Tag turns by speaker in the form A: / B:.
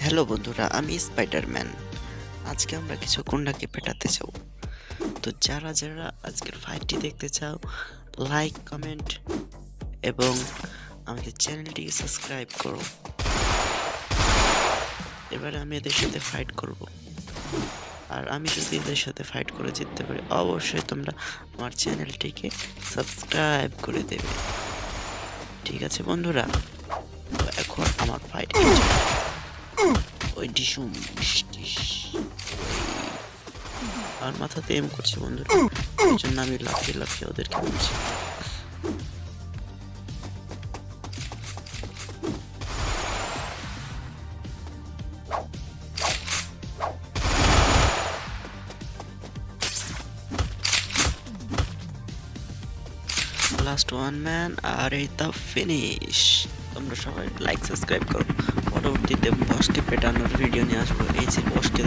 A: Hello বন্ধুরা, আমি Spiderman. আজকে আমরা কিছু গুন্ডাকে পেটাতে চাও। তো যারা আজকের ফাইটটি দেখতে চাও, লাইক, কমেন্ট এবং আমাদের চ্যানেলটিকে সাবস্ক্রাইব করো। এবারে আমি এদের সাথে ফাইট করব। আর আমি যদি এদের সাথে ফাইট করে জিততে পারি, অবশ্যই তোমরা আমার চ্যানেলটিকে সাবস্ক্রাইব করে দেবে। ঠিক আছে বন্ধুরা? তো এখন আমার ফাইট ওই ডিসুম ডিস আর মাথাতে এম করছে বন্ধুরা, এই জন্য আমি লাফিয়ে লাফিয়ে ওদেরকে বলছি। লাস্ট ওয়ান ম্যান, আর এই দা ফিনিশ। তোমরা সবাই লাইক সাবস্ক্রাইব করো। পরবর্তীতে বসকে পেটানোর ভিডিও নিয়ে আসবো। এই যে বসকে